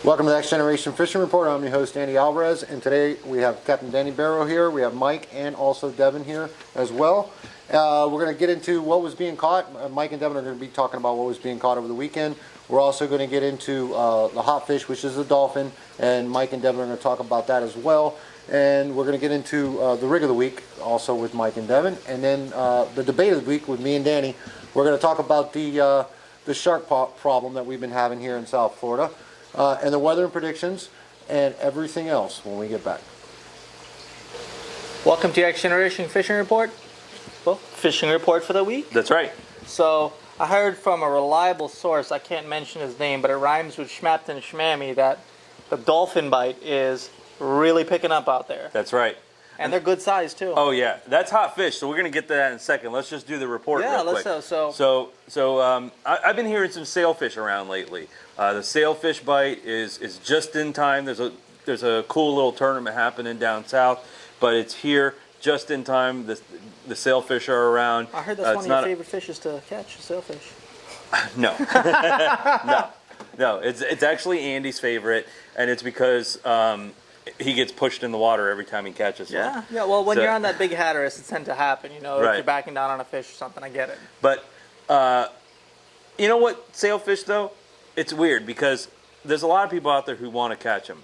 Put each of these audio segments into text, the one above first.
Welcome to the Next Generation Fishing Report. I'm your host, Andy Alvarez, and today we have Captain Danny Barrow here. We have Mike and also Devin here as well. We're going to get into what was being caught. Mike and Devin are going to be talking about what was being caught over the weekend. We're also going to get into the hot fish, which is the dolphin, and Mike and Devin are going to talk about that as well. And we're going to get into the rig of the week, also with Mike and Devin. And then the debate of the week with me and Danny. We're going to talk about the shark problem that we've been having here in South Florida. And the weather and predictions, and everything else when we get back. Welcome to X Generation Fishing Report. Well, fishing report for the week. That's right. So I heard from a reliable source, I can't mention his name, but it rhymes with Schmapped and Schmammy, that the dolphin bite is really picking up out there. That's right. And they're good size too. Oh yeah, that's hot fish. So we're gonna get to that in a second. Let's just do the report real quick. I've been hearing some sailfish around lately. The sailfish bite is just in time. There's a cool little tournament happening down south, but it's here just in time. The sailfish are around. I heard that's one of your favorite fishes to catch, sailfish. No, no. It's actually Andy's favorite, and it's because he gets pushed in the water every time he catches one. Yeah. Well, when you're on that big Hatteras, it tends to happen. You know, right. If you're backing down on a fish or something, I get it. But you know what? Sailfish, though, it's weird because there's a lot of people out there who want to catch them,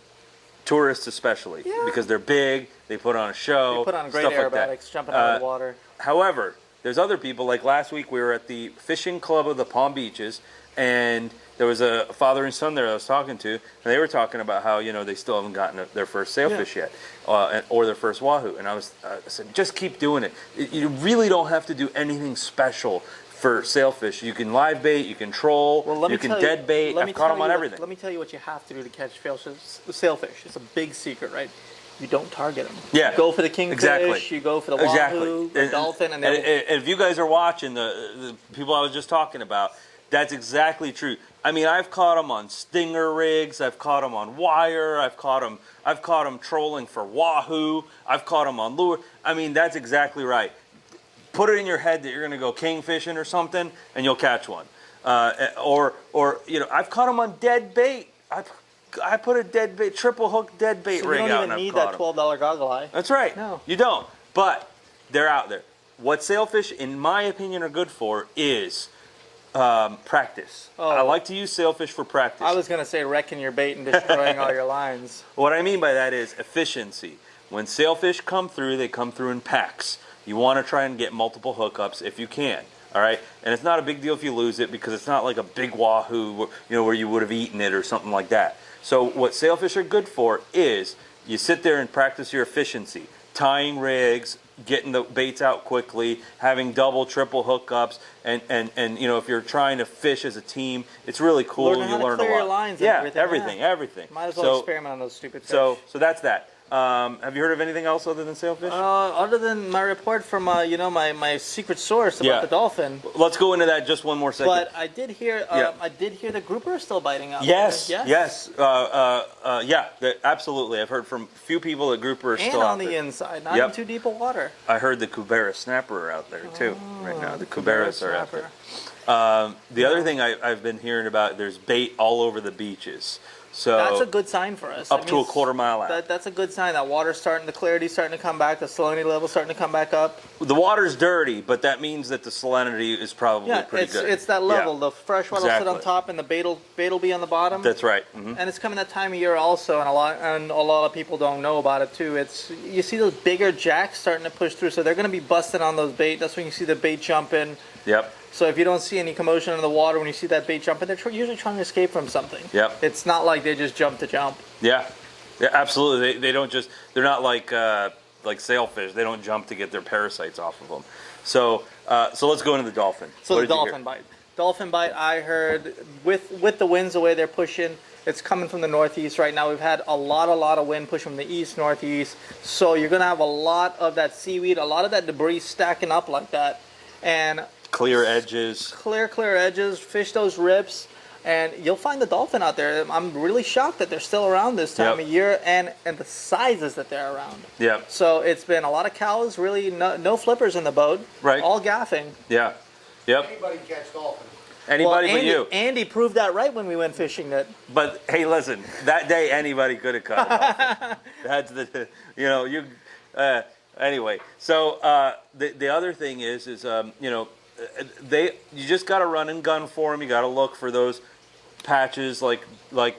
tourists especially, because they're big. They put on a show. They put on great stuff aerobatics, like jumping out of the water. However, there's other people. Like last week, we were at the fishing club of the Palm Beaches, and there was a father and son there I was talking to, and they were talking about how they still haven't gotten their first sailfish yet, or their first wahoo. And I said, just keep doing it. You really don't have to do anything special for sailfish. You can live bait, you can troll, you can dead bait. I've caught them on everything. Let me tell you what you have to do to catch sailfish. It's a big secret, right? You don't target them. Yeah. You go for the kingfish, exactly. You go for the wahoo, the dolphin, and if you guys are watching, the people I was just talking about, that's exactly true. I mean, I've caught them on stinger rigs. I've caught them on wire. I've caught them trolling for wahoo. I've caught them on lure. I mean, that's exactly right. Put it in your head that you're going to go king fishing or something, and you'll catch one. Or I've caught them on dead bait. I put a dead bait, triple hook dead bait rig out, and I've caught them. You don't even need that $12 goggle eye. That's right. No, you don't. But they're out there. What sailfish, in my opinion, are good for is practice. I like to use sailfish for practice. I was going to say wrecking your bait and destroying all your lines. What I mean by that is efficiency. When sailfish come through, they come through in packs. You want to try and get multiple hookups if you can. All right, and it's not a big deal if you lose it because it's not like a big wahoo, where you would have eaten it or something like that. So what sailfish are good for is you sit there and practice your efficiency, tying rigs, getting the baits out quickly, having double, triple hookups, and if you're trying to fish as a team, it's really cool. You learn a lot. Your lines and everything. Might as well experiment on those stupid fish. So that's that. Have you heard of anything else other than sailfish? Other than my report from my secret source about the dolphin. Let's go into that just one more second. But I did hear the grouper is still biting out. Yes. Absolutely. I've heard from a few people that grouper is still out there. And on the inside, not in too deep of water. I heard the Kubera snapper are out there too. Right now, the Kuberas are out there. The other thing I've been hearing about, there's bait all over the beaches. So that's a good sign for us. Up to a quarter mile out. That's a good sign. That water's the clarity's starting to come back, the salinity level's starting to come back up. The water's dirty, but that means that the salinity is probably pretty good. It's that level. The fresh water will sit on top and the bait will be on the bottom. That's right. Mm-hmm. And it's coming that time of year also, and a lot of people don't know about it too. You see those bigger jacks starting to push through, so they're going to be busting on those bait. That's when you see the bait jumping. Yep. So if you don't see any commotion in the water when you see that bait jumping, they're usually trying to escape from something. Yep. It's not like they just jump to jump. Yeah, absolutely. They're not like sailfish. They don't jump to get their parasites off of them. So let's go into the dolphin. So the dolphin bite. Dolphin bite, I heard, with the winds the way they're pushing, it's coming from the northeast right now. We've had a lot of wind pushing from the east, northeast. So you're going to have a lot of that seaweed, a lot of that debris stacking up like that. And clear edges. Clear edges, fish those rips, and you'll find the dolphin out there. I'm really shocked that they're still around this time of year, and the sizes that they're around. Yeah. So it's been a lot of cows, really no flippers in the boat. Right. All gaffing. Yeah. Yep. Anybody catch dolphins. Anybody Andy, but you. Andy proved that right when we went fishing. That. But hey, listen, that day anybody could have caught a dolphin. That's the, you know, you. Anyway, so the other thing is you know, you just got to run and gun for them. You got to look for those patches like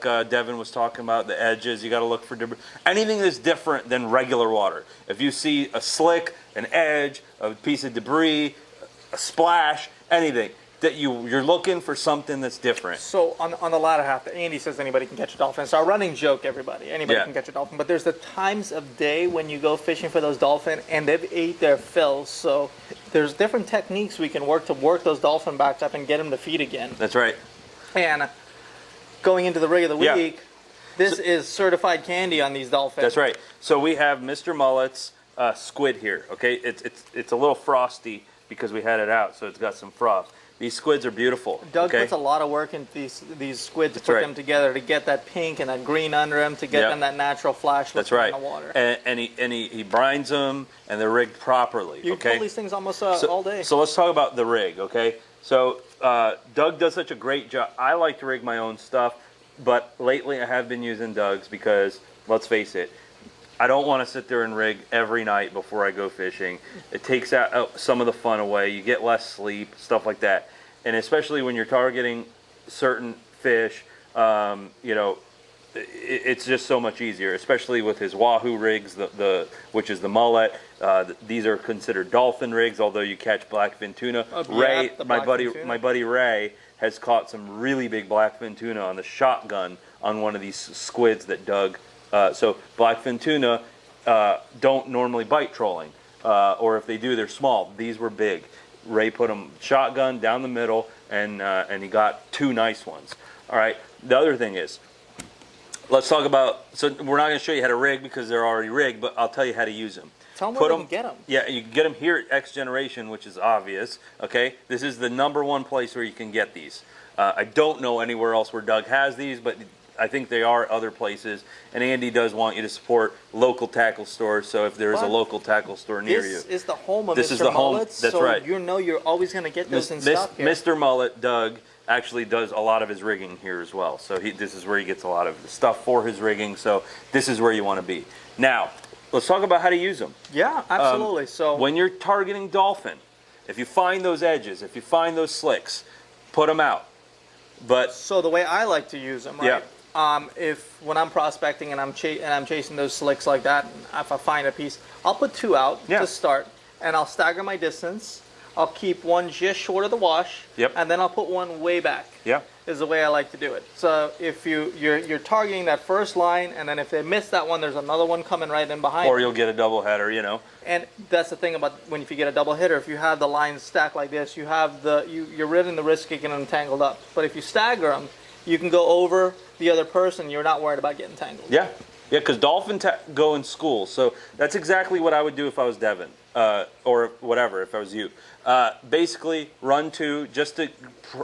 Devin was talking about, the edges. You got to look for anything that's different than regular water. If you see a slick, an edge, a piece of debris, a splash, anything that you're looking for something that's different. So on the latter half, Andy says anybody can catch a dolphin. It's our running joke, everybody. Anybody can catch a dolphin. But there's the times of day when you go fishing for those dolphin and they've ate their fill. So there's different techniques we can work to work those dolphin backs up and get them to feed again. That's right. And going into the rig of the week, this is certified candy on these dolphins. That's right. So we have Mr. Mullet's squid here. Okay, it's a little frosty because we had it out, so it's got some froth. These squids are beautiful. Doug puts a lot of work into these squids to put them together to get that pink and that green under them to get them that natural flash look in the water. And he brines them and they're rigged properly. You pull these things almost all day. So let's talk about the rig, okay? So Doug does such a great job. I like to rig my own stuff, but lately I have been using Doug's because, let's face it, I don't want to sit there and rig every night before I go fishing. It takes out some of the fun away. You get less sleep, stuff like that. And especially when you're targeting certain fish, you know, it's just so much easier, especially with his Wahoo rigs, which is the mullet. These are considered dolphin rigs, although you catch blackfin tuna. Ray, my buddy Ray, has caught some really big blackfin tuna on the shotgun on one of these squids that Doug. So blackfin tuna don't normally bite trolling, or if they do, they're small. These were big. Ray put them shotgun down the middle, and he got 2 nice ones. All right. The other thing is, let's talk about. So we're not going to show you how to rig because they're already rigged, but I'll tell you how to use them. Tell them where you can get them. Yeah, you can get them here at xgen, which is obvious. Okay, this is the #1 place where you can get these. I don't know anywhere else where Doug has these, but I think they are other places. And Andy does want you to support local tackle stores. So if there is a local tackle store near you, this is the home of Mr. This is the home. Mullet, that's right. You know you're always going to get those in stock here. Mr. Mullet, Doug, actually does a lot of his rigging here as well. So this is where he gets a lot of the stuff for his rigging. So this is where you want to be. Now, let's talk about how to use them. Yeah, absolutely. So when you're targeting dolphin, if you find those edges, if you find those slicks, put them out. But so the way I like to use them, right? Yeah. If when I'm prospecting and I'm chasing those slicks like that, and if I find a piece, I'll put 2 out to start, and I'll stagger my distance. I'll keep one just short of the wash, and then I'll put one way back. Is the way I like to do it. So if you're targeting that first line, and then if they miss that one, there's another one coming right in behind. Or you'll get a double header, you know. And that's the thing about if you get a double hitter, if you have the lines stacked like this, you have you're running the risk of getting them tangled up. But if you stagger them, you can go over the other person. You're not worried about getting tangled. Yeah, because dolphin go in school. So that's exactly what I would do if I was Devin, or whatever, if I was you. Basically, run 2 just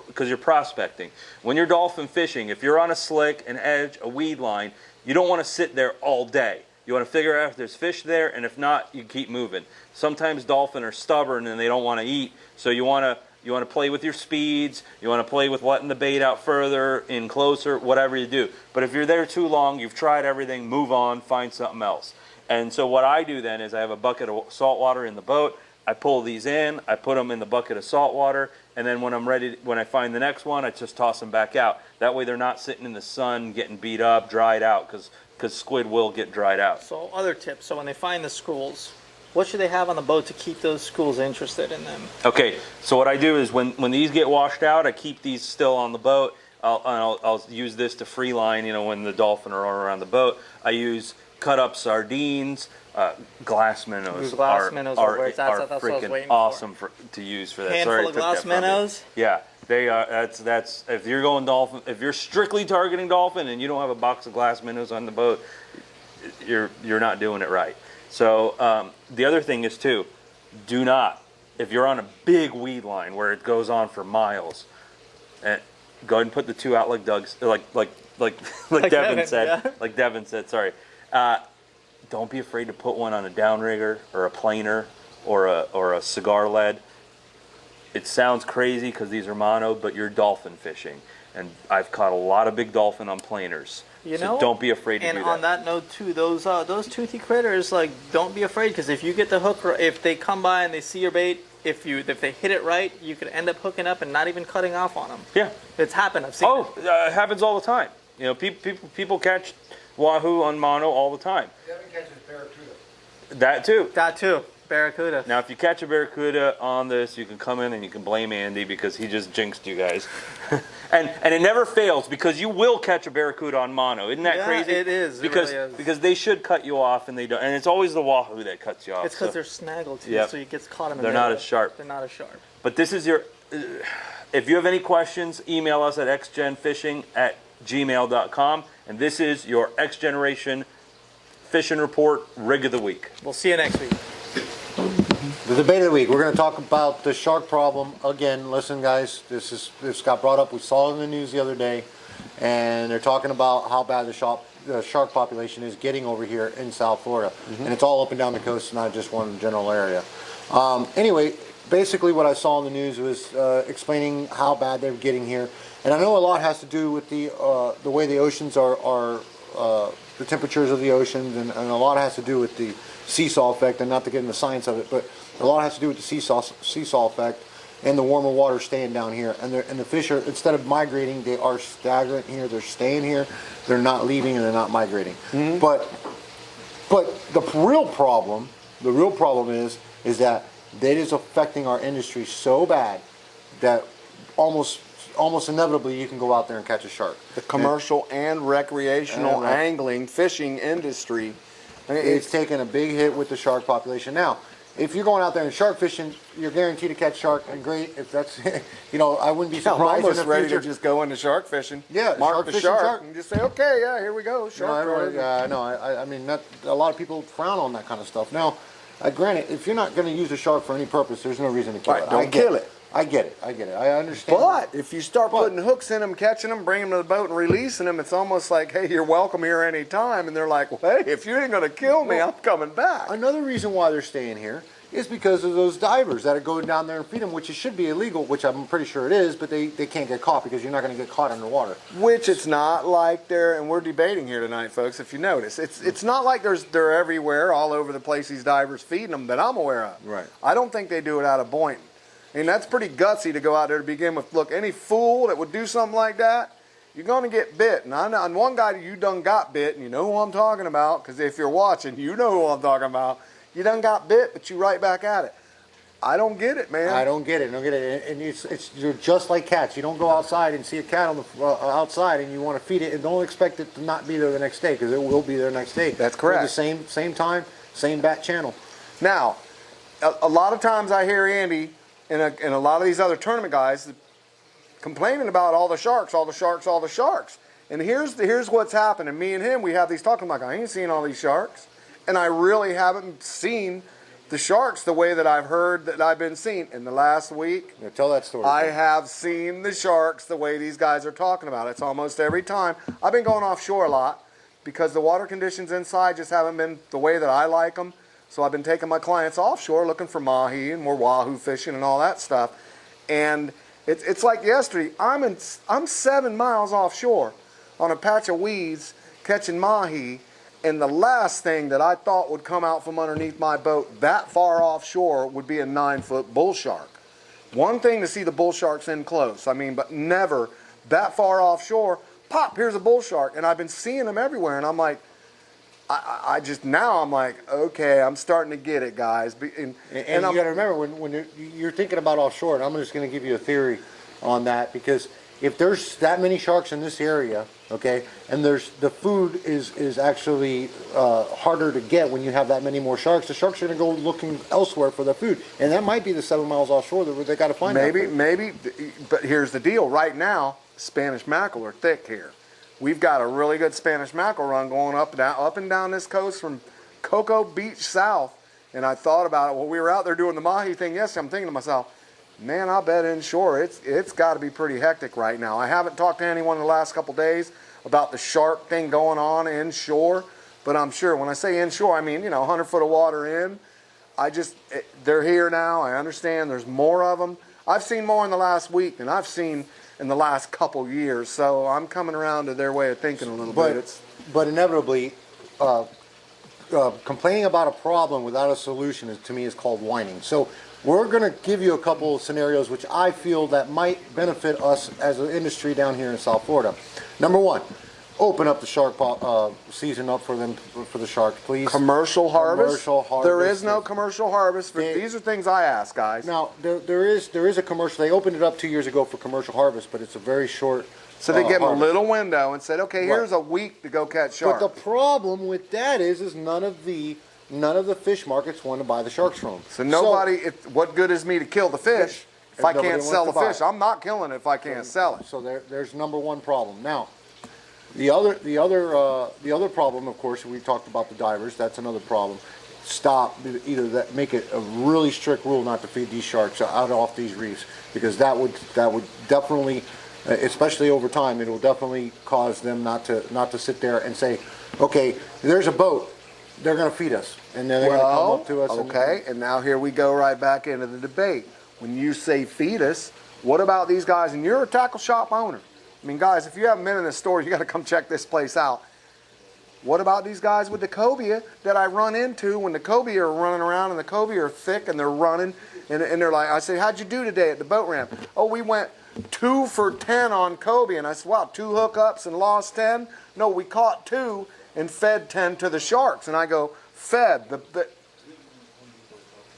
because you're prospecting. When you're dolphin fishing, if you're on a slick, an edge, a weed line, you don't want to sit there all day. You want to figure out if there's fish there, and if not, you keep moving. Sometimes dolphin are stubborn and they don't want to eat, so you want to play with your speeds, you want to play with letting the bait out further, in closer, whatever you do. But if you're there too long, you've tried everything, move on, find something else. And so what I do then is I have a bucket of salt water in the boat, I pull these in, I put them in the bucket of salt water, and then when I find the next one, I just toss them back out. That way they're not sitting in the sun, getting beat up, dried out, because squid will get dried out. So other tips, so when they find the schools, what should they have on the boat to keep those schools interested in them? Okay, so what I do is when these get washed out, I keep these still on the boat. I'll use this to free line, you know, when the dolphin are around the boat. I use cut up sardines, glass minnows. Glass minnows are freaking awesome to use for that. Handful of glass minnows? Yeah, they are. That's if you're going dolphin, if you're strictly targeting dolphin and you don't have a box of glass minnows on the boat, you're not doing it right. So the other thing is too, do not, if you're on a big weed line where it goes on for miles, and go ahead and put the 2 out like Doug's, like Devin said, like Devin said. Sorry, don't be afraid to put one on a downrigger or a planer or a cigar lead. it sounds crazy because these are mono, but you're dolphin fishing. And I've caught a lot of big dolphin on planers. So don't be afraid to do that. And on that note too, those toothy critters, like, don't be afraid, because if you get the hook, if they come by and they see your bait, if they hit it right, you could end up hooking up and not even cutting off on them. Yeah, it's happened. I've seen it. It happens all the time. You know, people catch wahoo on mono all the time. Devin catches barracuda. That too. That too. Barracuda. Now, if you catch a barracuda on this, you can come in and you can blame Andy because he just jinxed you guys. and it never fails because you will catch a barracuda on mono. Isn't that crazy? It is. Because it really is. because they should cut you off and they don't. And it's always the wahoo that cuts you off. It's because they're snaggled too, so you get caught in the They're middle. not as sharp. They're not as sharp. But this is your. If you have any questions, email us at xgenfishing@gmail.com. And this is your X Generation Fishing Report Rig of the Week. We'll see you next week. The debate of the week. We're going to talk about the shark problem again. Listen, guys, this got brought up. We saw it in the news the other day, and they're talking about how bad the shark population is getting over here in South Florida, and it's all up and down the coast, not just one general area. Anyway, basically, what I saw in the news was explaining how bad they're getting here, and I know a lot has to do with the way the oceans are the temperatures of the oceans, and a lot has to do with the seesaw effect, and not to get into the science of it, but a lot has to do with the seesaw effect and the warmer water staying down here. And the fish are, instead of migrating, they are stagnant here. They're staying here. They're not leaving, and they're not migrating. But the real problem is that that is affecting our industry so bad that almost inevitably you can go out there and catch a shark. The commercial and recreational angling, fishing industry, it's taken a big hit with the shark population. Now, if you're going out there and shark fishing, you're guaranteed to catch shark, and great. If that's, I wouldn't be surprised. I'm almost in the ready future to just go into shark fishing. Yeah, mark shark the fishing, shark, and just say, okay, yeah, here we go, shark. I mean, not a lot of people frown on that kind of stuff. Now, granted, if you're not going to use a shark for any purpose, there's no reason to kill it. Don't kill it. I get it. I understand. But if you start putting hooks in them, catching them, bringing them to the boat and releasing them, it's almost like, hey, you're welcome here any time. And they're like, well, hey, if you ain't going to kill me, I'm coming back. Another reason why they're staying here is because of those divers that are going down there and feed them, which it should be illegal, which I'm pretty sure it is, but they can't get caught because you're not going to get caught underwater. Which it's not like they're, and we're debating here tonight, folks, if you notice. It's not like they're everywhere, all over the place, these divers feeding them that I'm aware of. Right. I don't think they do it out of Boynton. And that's pretty gutsy to go out there to begin with. Look, any fool that would do something like that, you're going to get bit. And I know, and one guy, you done got bit, and you know who I'm talking about, because if you're watching, you know who I'm talking about. You done got bit, but you right back at it. I don't get it, man. I don't get it. And you're just like cats. You don't go outside and see a cat on the outside and you want to feed it, and don't expect it to not be there the next day, because it will be there next day. That's correct. At the same time, same bat channel. Now, a lot of times I hear Andy and a lot of these other tournament guys complaining about all the sharks. And here's what's happening. Me and him, we have these talking like, I ain't seen all these sharks. And I really haven't seen the sharks the way that I've heard that I've been seen. In the last week, Yeah, tell that story. I have seen the sharks the way these guys are talking about. It's almost every time. I've been going offshore a lot because the water conditions inside just haven't been the way that I like them. So I've been taking my clients offshore looking for mahi, and we're wahoo fishing and all that stuff. And it's like yesterday, I'm 7 miles offshore on a patch of weeds catching mahi, and the last thing that I thought would come out from underneath my boat that far offshore would be a 9-foot bull shark. One thing to see the bull sharks in close, but never that far offshore, pop, here's a bull shark. And I've been seeing them everywhere, and I'm like, I'm like, okay, I'm starting to get it, guys. And you got to remember, when you're thinking about offshore, and I'm just going to give you a theory on that, because if there's that many sharks in this area, okay, and the food is actually harder to get when you have that many more sharks, the sharks are going to go looking elsewhere for the food, and that might be the 7 miles offshore that they got to find. Maybe, but here's the deal. Right now, Spanish mackerel are thick here. We've got a really good Spanish mackerel run going up and down this coast from Cocoa Beach south. And I thought about it while we were out there doing the mahi thing yesterday. I'm thinking to myself, man, I bet inshore it's got to be pretty hectic right now. I haven't talked to anyone in the last couple days about the shark thing going on inshore, but I'm sure when I say inshore, I mean 100 foot of water in. They're here now. I understand there's more of them. I've seen more in the last week than I've seen in the last couple years. So I'm coming around to their way of thinking a little bit. But inevitably, complaining about a problem without a solution to me is called whining. So we're going to give you a couple of scenarios which I feel that might benefit us as an industry down here in South Florida. Number one, open up the shark season up for them, for the sharks, please. Commercial harvest? Commercial harvest. There is no commercial harvest. These are things I ask, guys. Now, there is a commercial. They opened it up 2 years ago for commercial harvest, but it's a very short. So they give them a harvest. little window and said, okay, here's a week to go catch sharks. But the problem with that is none of the fish markets want to buy the sharks from them. So nobody, what good is me to kill the fish if I can't sell the fish? I'm not killing it if I can't sell it. So there's number one problem. Now, the other problem, of course, we talked about the divers. That's another problem. Make it a really strict rule not to feed these sharks out off these reefs, because that would definitely, especially over time, it will definitely cause them not to sit there and say, okay, there's a boat, they're going to feed us, and then they're going to come up to us. Okay, and now here we go right back into the debate. When you say feed us, what about these guys? And you're a tackle shop owner. I mean, guys, if you haven't been in this store, you got to come check this place out. What about these guys with the cobia that I run into when the cobia are running around and the cobia are thick and they're running and they're like, I say, how'd you do today at the boat ramp? Oh, we went 2 for 10 on cobia. And I said, wow, 2 hookups and lost 10? No, we caught 2 and fed 10 to the sharks. And I go, fed?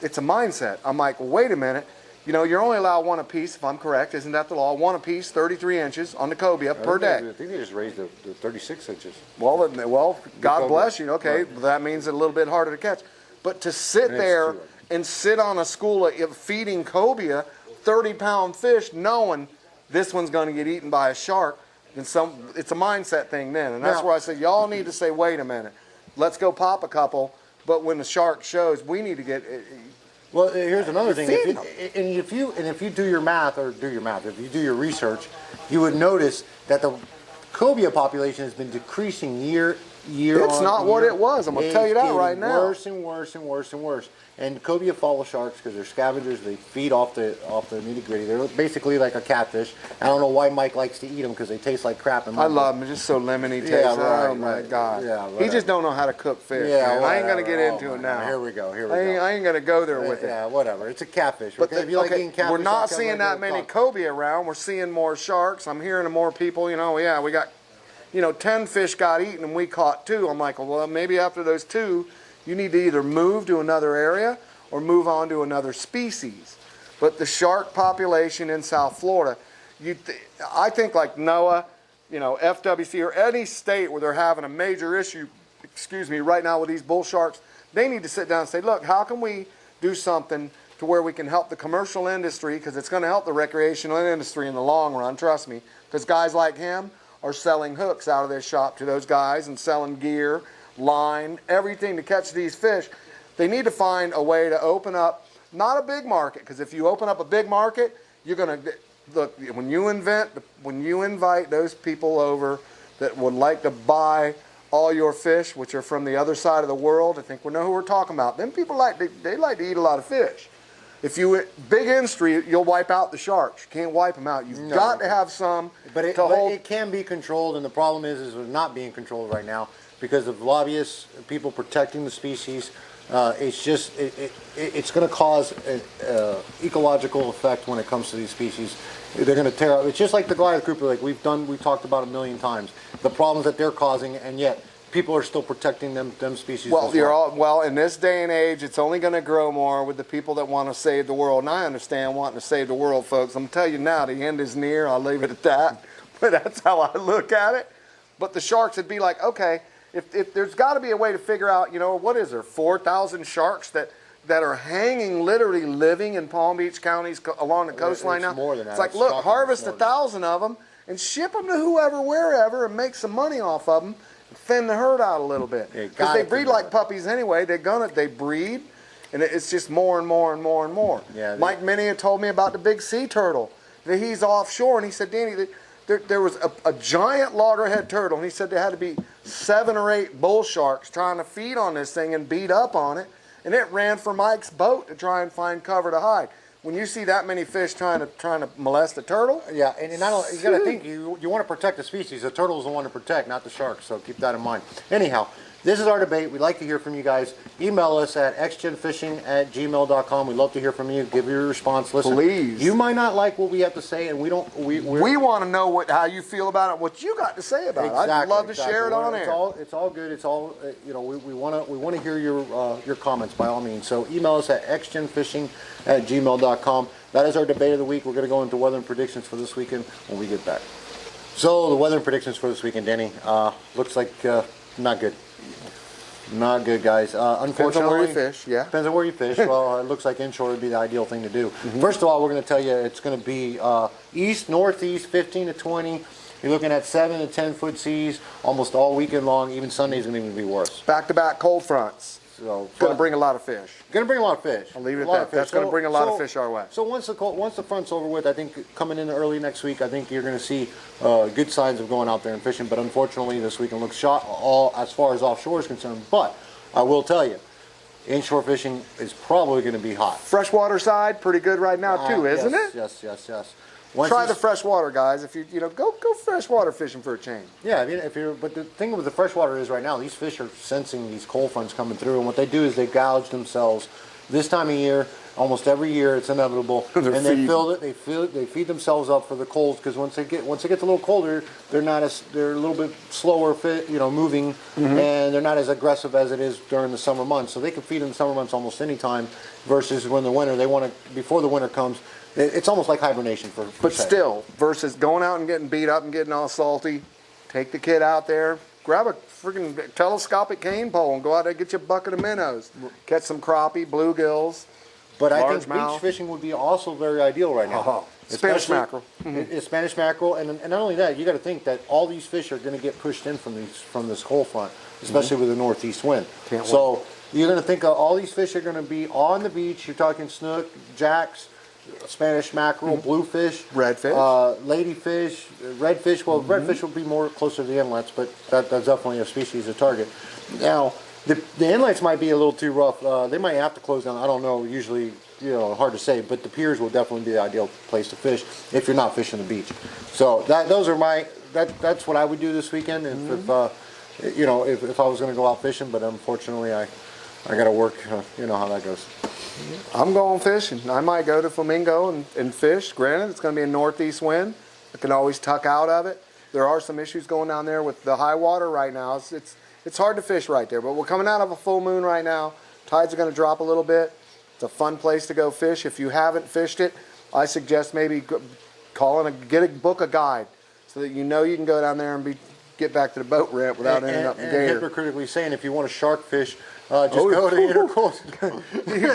It's a mindset. I'm like, well, wait a minute. You know, you're only allowed 1 apiece, if I'm correct. Isn't that the law? 1 apiece, 33 inches on the cobia per day. I think they just raised the 36 inches. Well, God bless you. Okay, right. That means it's a little bit harder to catch. But to sit there and sit on a school of feeding cobia 30-pound fish, knowing this one's going to get eaten by a shark, it's a mindset thing then. And that's where I say, y'all need to say, wait a minute, let's go pop a couple. But when the shark shows, we need to get. Well, here's another thing. If you do your math, if you do your research, you would notice that the cobia population has been decreasing year It's not what it was. I'm going to tell you that right now. Worse and worse and worse and worse. And cobia follow sharks because they're scavengers. They feed off the nitty gritty. They're basically like a catfish. I don't know why Mike likes to eat them because they taste like crap. I love them. It's just so lemony taste. Yeah, right, oh my God. Yeah, he just don't know how to cook fish. Yeah, I ain't going to get into it now. Here we go. I ain't going to go there with it. Yeah, whatever. It's a catfish. But if you like eating catfish, we're not seeing that many cobia around. We're seeing more sharks. I'm hearing of more people. You know, yeah, we got. 10 fish got eaten and we caught 2. I'm like, well, maybe after those 2, you need to either move to another area or move on to another species. But the shark population in South Florida, I think like NOAA, FWC, or any state where they're having a major issue, right now with these bull sharks, they need to sit down and say, look, how can we do something to where we can help the commercial industry, because it's going to help the recreational industry in the long run, trust me, because guys like him are selling hooks out of their shop to those guys and selling gear, line, everything to catch these fish. They need to find a way to open up, not a big market, because if you open up a big market, you're going to, look, when you invite those people over that would like to buy all your fish, which are from the other side of the world, I think we know who we're talking about. Them people they like to eat a lot of fish. If you big industry, you'll wipe out the sharks. You can't wipe them out. You've got to have some. But it can be controlled, and the problem is it's not being controlled right now because of lobbyists, people protecting the species. It's going to cause an ecological effect when it comes to these species. They're going to tear up. It's just like the Goliath grouper, like we've talked about 1,000,000 times. The problems that they're causing, and yet people are still protecting them species. Well, in this day and age, it's only going to grow more with the people that want to save the world. And I understand wanting to save the world, folks. I'm going to tell you now, the end is near. I'll leave it at that. But that's how I look at it. But the sharks would be like, okay, if there's got to be a way to figure out, what is there, 4,000 sharks that are hanging, literally living in Palm Beach counties along the coastline now? More than that. It's like, look, harvest 1,000 of them and ship them to whoever, wherever, and make some money off of them. Thin the herd out a little bit, because they breed like puppies anyway. They breed, and it's just more and more and more and more. Yeah, Mike Minnie told me about the big sea turtle that he's offshore, and he said, Danny, there was a giant loggerhead turtle, and he said there had to be 7 or 8 bull sharks trying to feed on this thing and beat up on it, and it ran for Mike's boat to try and find cover to hide. when you see that many fish trying to molest a turtle. Yeah, and not only, you got to think, you want to protect the species. The turtle is the one to protect, not the shark, so keep that in mind. Anyhow, this is our debate. We'd like to hear from you guys. Email us at xgenfishing@gmail.com. We'd love to hear from you. Give your response. Listen, please. You might not like what we have to say, and we don't. We want to know how you feel about it, what you got to say about it. I'd love to share it on air. It's all good. It's all you know. We want to hear your comments by all means. So email us at xgenfishing@gmail.com. That is our debate of the week. We're going to go into weather and predictions for this weekend when we get back. So the weather and predictions for this weekend, Danny, looks like not good. Not good, guys. Unfortunately, depends on where you fish. Yeah, depends on where you fish. Well, it looks like inshore would be the ideal thing to do. First of all, we're going to tell you it's going to be east northeast, 15 to 20. You're looking at 7 to 10 foot seas almost all weekend long. Even Sunday's going to even be worse. Back-to-back cold fronts. So going to bring a lot of fish. Going to bring a lot of fish. I'll leave it at that. That's going to bring a lot of fish our way. So once the front's over with, I think coming in early next week, I think you're going to see good signs of going out there and fishing. But unfortunately, this weekend looks shot all as far as offshore is concerned. But I will tell you, inshore fishing is probably going to be hot. Freshwater side, pretty good right now too, isn't it? Yes. Try the freshwater, guys. If you go freshwater fishing for a change. Yeah, I mean, but the thing with the freshwater is right now these fish are sensing these cold fronts coming through, and what they do is they gouge themselves. This time of year, almost every year, it's inevitable, and they feed themselves up for the colds because once it gets a little colder, they're a little bit slower moving, and they're not as aggressive as it is during the summer months. So they can feed in the summer months almost any time, versus when the winter before the winter comes. It's almost like hibernation for But still, versus going out and getting beat up and getting all salty, take the kid out there, grab a freaking telescopic cane pole and go out there and get you a bucket of minnows. Catch some crappie, bluegills. But I think beach fishing would be also very ideal right now. Spanish mackerel. Spanish mackerel, and not only that, you got to think that all these fish are going to get pushed in from this cold front, especially with the northeast wind. So you're going to think all these fish are going to be on the beach. You're talking snook, jacks, Spanish mackerel, bluefish, redfish, ladyfish, redfish. Well, redfish will be more closer to the inlets, but that's definitely a species to target. Now, the inlets might be a little too rough. They might have to close down. I don't know. Usually, hard to say. But the piers will definitely be the ideal place to fish if you're not fishing the beach. So that's what I would do this weekend. If I was going to go out fishing, but unfortunately I got to work. You know how that goes. I'm going fishing. I might go to Flamingo and fish. Granted, it's going to be a northeast wind. I can always tuck out of it. There are some issues going down there with the high water right now. It's hard to fish right there, but we're coming out of a full moon right now. Tides are going to drop a little bit. It's a fun place to go fish. If you haven't fished it, I suggest maybe book a guide so that you can go down there and get back to the boat ramp without ending up in gator. Hypocritically saying, if you want to shark fish, just go to the intercoastal. You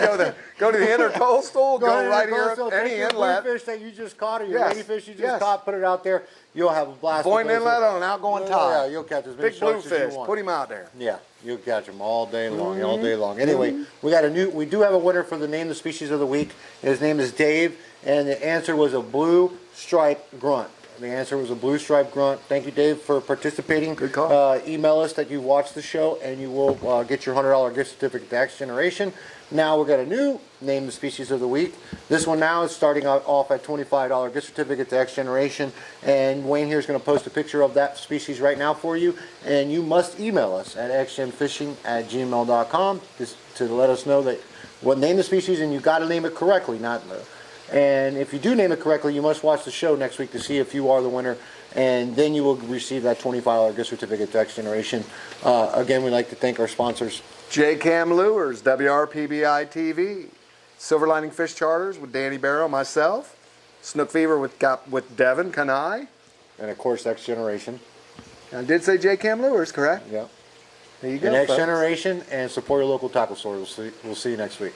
go to the intercoastal, go right here at any inlet. Fish that you just caught or your ladyfish you just caught, put it out there. You'll have a blast. Point inlet on an outgoing tide. Yeah, you'll catch as many big sharks as bluefish. you want. Put him out there. Yeah, you'll catch them all day long, all day long. Anyway, we do have a winner for the name the species of the week. His name is Dave, and the answer was a blue striped grunt. The answer was a blue striped grunt. Thank you, Dave, for participating. Good call. Email us that you watched the show, and you will get your $100 gift certificate to X Generation. Now we've got a new name the species of the week. This one now is starting off at $25 gift certificate to X Generation, and Wayne here is going to post a picture of that species right now for you, and you must email us at xgenfishing@gmail.com to let us know that what name the species, and you got to name it correctly, and if you do name it correctly, you must watch the show next week to see if you are the winner, and then you will receive that $25 gift certificate to X Generation. Again, we'd like to thank our sponsors. J-Cam Lures, WRPBI TV, Silver Lining Fish Charters with Danny Barrow, myself, Snook Fever with Devin Kanai, And of course, X Generation. I did say J-Cam Lures, correct? Yeah. There you go, And X folks. Generation, and support your local tackle store. We'll see you next week.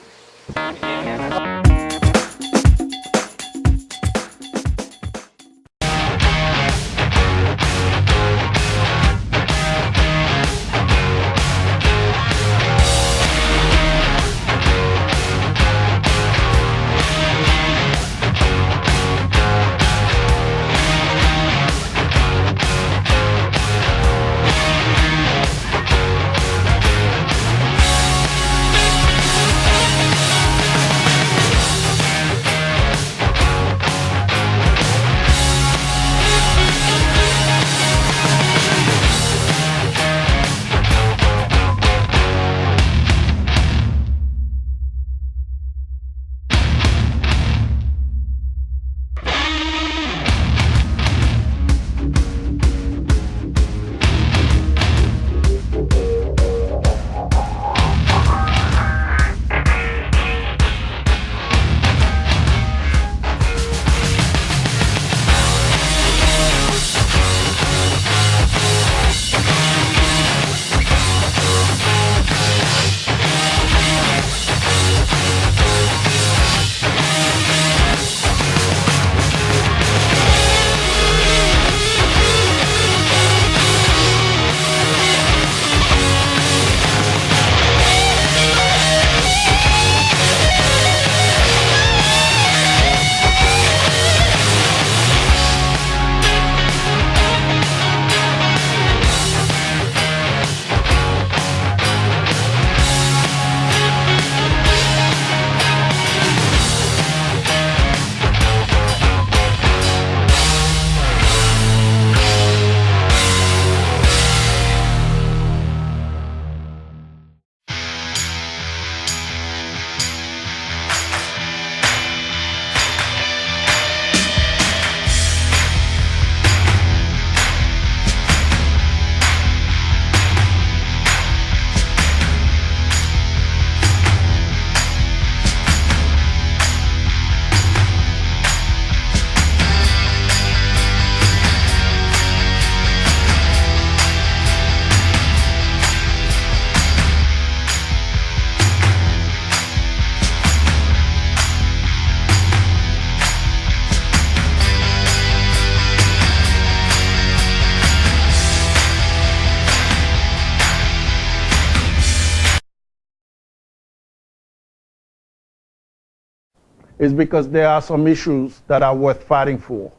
is because there are some issues that are worth fighting for.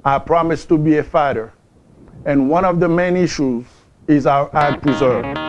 I promise to be a fighter. And one of the main issues is our ag preserve.